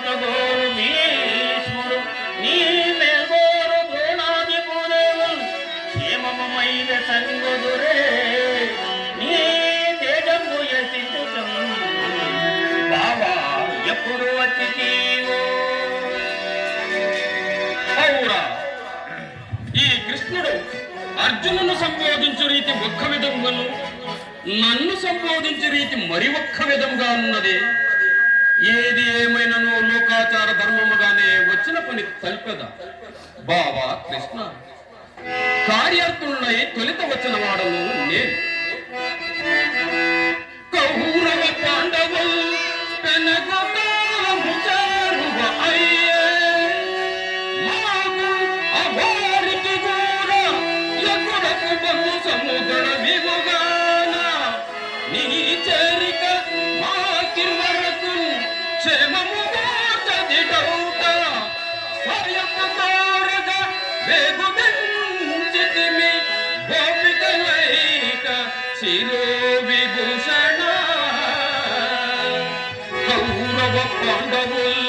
మాతగోరు భీష్ముడు నీవెగోరు ద్రోణాది పోదేవులు క్షేమమైన సంగుదురే నీ తేజంబు యశించుచం బావా ఎప్పుడు వచ్చితీవో. అవురా, ఈ కృష్ణుడు అర్జునును సంబోధించు రీతి ఒక్క విధముగాను, నన్ను సంబోధించే రీతి మరి ఒక్క విధముగా ఉన్నది. ఏది ఏమైనాను లోకాచార ధర్మముగానే వచ్చిన పని తల్పెద. బావా కృష్ణ, కార్యార్థులై తొలిత వచ్చిన వాడను నేను. కౌరవ పాండవులు పెనగొతాము చారువ అయ్యే మాకు అవారికి గూర ఎగురకు బంధు సముద్ర విగుగాన నీ చేరిక మాకివరకు క్షేమము చదిడౌట స్వయము కోరగ వేగుదించితిమి గోపికలైక శిరో విభూషణ. కౌరవ పాండవుల్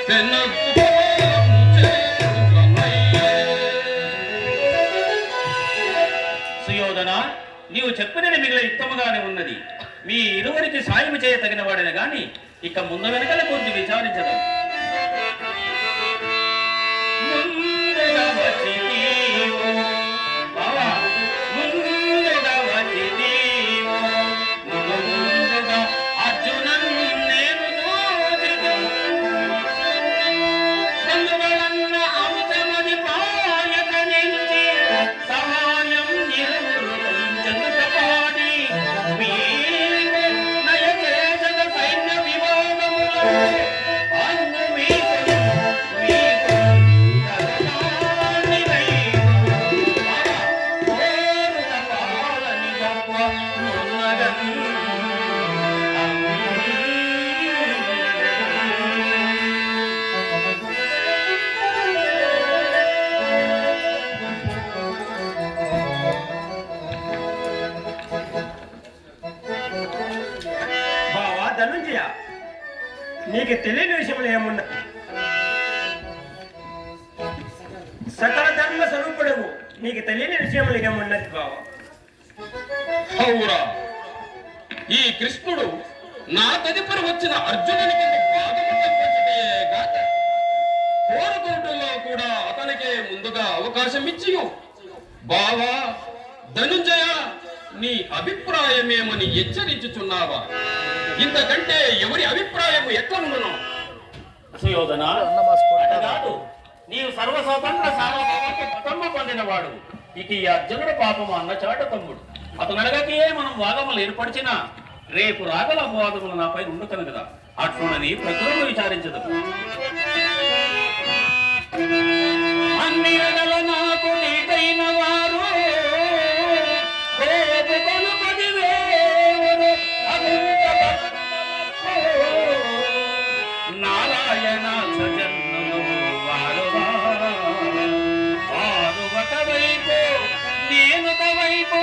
పెనగొతాము చారువ అయ్యే. సుయోధన, నీవు చెప్పినది మిగిలిన యుక్తముగానే ఉన్నది. మీ ఇరువురికి సాయం చేయ తగిన వాడిన గాని ఇక ముందు వెనకల గురించి విచారించదు. ముందుగా వచ్చితీవో బావా, ముందుగా వచ్చితీవో ముందుగా అర్జునన్ నేను దూచితు బంధువులన్న అంశమది పాయక నుంచి సహాయం ఇరువురు చెందుట పాడి మీకు నయచేసగ సైన్య వివాదములో అంగు మీకు తగదాని వైపు కోరుత పాలని గొప్ప నున్నగన్. బావా ధనుంజయ, నీకు తెలియని విషయంలో ఏమున్నా? సకల ధర్మ స్వరూపుడవు, నీకు తెలియని విషయంలో ఏమున్నది బావా? అవురా, ఈ కృష్ణుడు నా తదుపరి వచ్చిన అర్జునునికి పాదము తప్పించటేగాక కోరుకోవటంలో కూడా అతనికే ముందుగా అవకాశం ఇచ్చి బావా ధనుంజయ నీ అభిప్రాయమేమని హెచ్చరించుచున్నావా? ఇంతకంటే ఎవరి అభిప్రాయం ఎట్లా ఉండును? సుయోధన, అట కాదు, నీవు సర్వస్వతంత్ర సార్వభౌమత్వ కుటుంబం పొందినవాడు. ఇక ఈ అర్జునుడు పాపము అన్న చాట తమ్ముడు. అతను అడగకే మనం వాదములు ఏర్పరిచినా రేపు రాగల అపవాదములు నాపై ఉండుకను కదా. అట్లునని ప్రజలను విచారించదు. అన్ని రగల నాకు నీకైన వారు రేపు కొలుపది వేవురు అనంత నారాయణ సజన్నులు వారు వారు ఒకవైపు నేను ఒకవైపు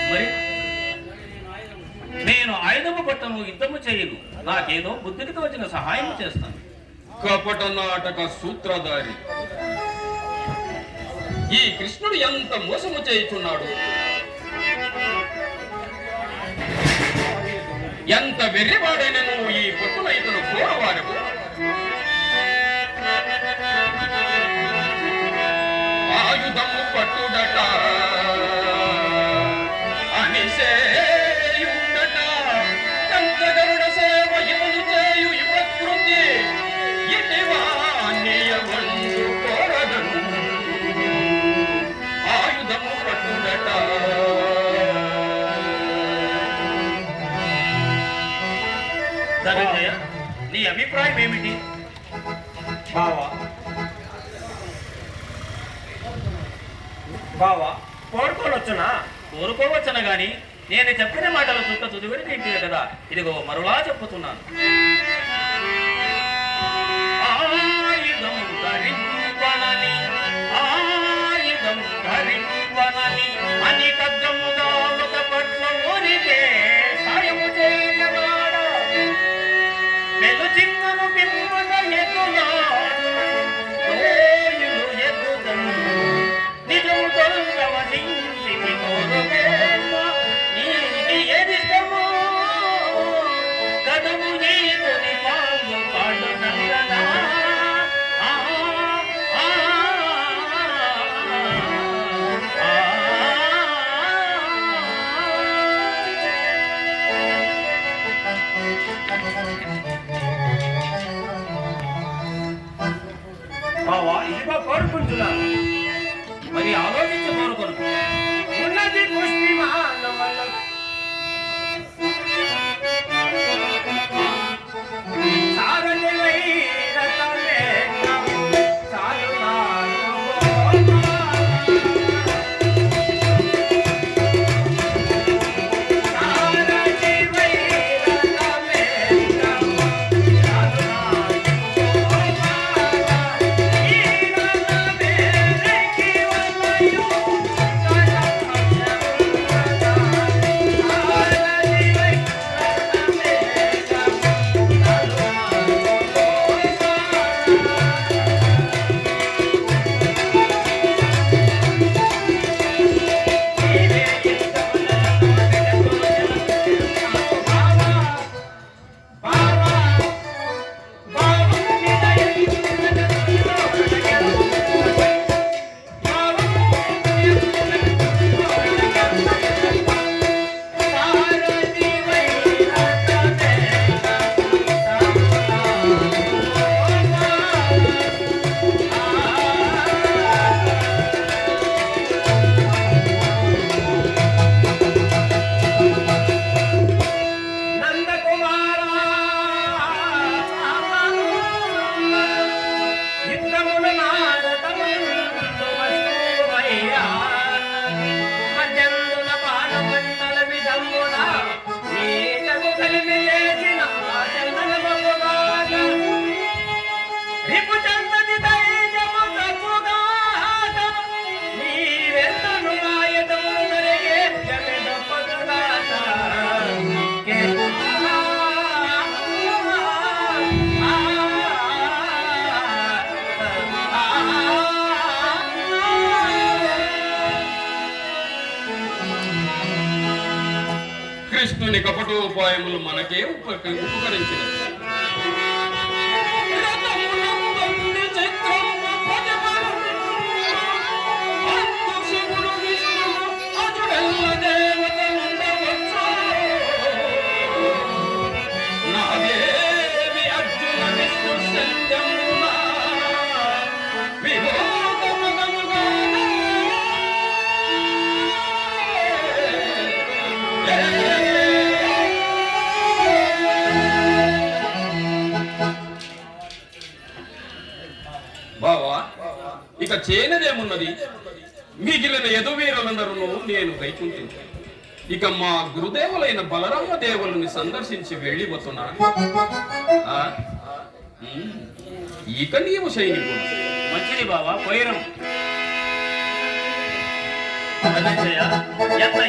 మరి నేను ఆయుధము పట్టను, యుద్ధము చేయను. నాకేదో బుద్ధికి వచ్చిన సహాయం చేస్తాను. కపట నాటక సూత్రధారి ఈ కృష్ణుడు ఎంత మోసము చేయుచున్నాడు! ఎంత వెర్రివాడైనను ఈ పొట్టున ఇతను కోరవాడవు. ఆయుధము పట్టుడట అనిసేయుడట కంచగరుడ సేవ ఇతను చేయు ఈ ప్రకృతి ఇటివానియమందు కోరదను. ఆయుధము పట్టుడట ధనంజయ, నీ అభిప్రాయం ఏమిటి? బావా కోరుకోవచ్చునా? కోరుకోవచ్చున గాని నేను చెప్పిన మాటలు చుట్ట తుదివరి తింటే కదా, ఇదిగో మరులా చెప్పుతున్నాను. ఆయుధం ధరింపనని, ఆయుధం ధరింపనని అని కగ్గముగా ఒక పట్ల ఊరికే సాయము చేయవాడ పెను చిన్నను పిమ్మన ఎదులాడు కోయులు ఎదుదను నిజము తొలగవసించి కోరువేమ నీది ఎదిష్టమో కదము నీదుని పాలు పాడు నందనా. బావా ఇదిగో కోరుకుంటున్నాను. మరి ఆలోచించి కోరుకోను. ఉన్నది పుష్టి మానవల సారని వైరతమే సారునాను సారని వైరతమే కృష్ణుని కపటోపాయములు మనకే ఉపకరించినవి. బావా ఇక చేయనదేమున్నది, మిగిలిన యదువీరులందరూ నేను వైకుంఠించు. ఇక మా గురుదేవులైన బలరామ దేవులని సందర్శించి వెళ్ళిపోతున్నా. ఇక నీవు సైనికుడు. మంచిది బావా, పోయిరం. ఎంత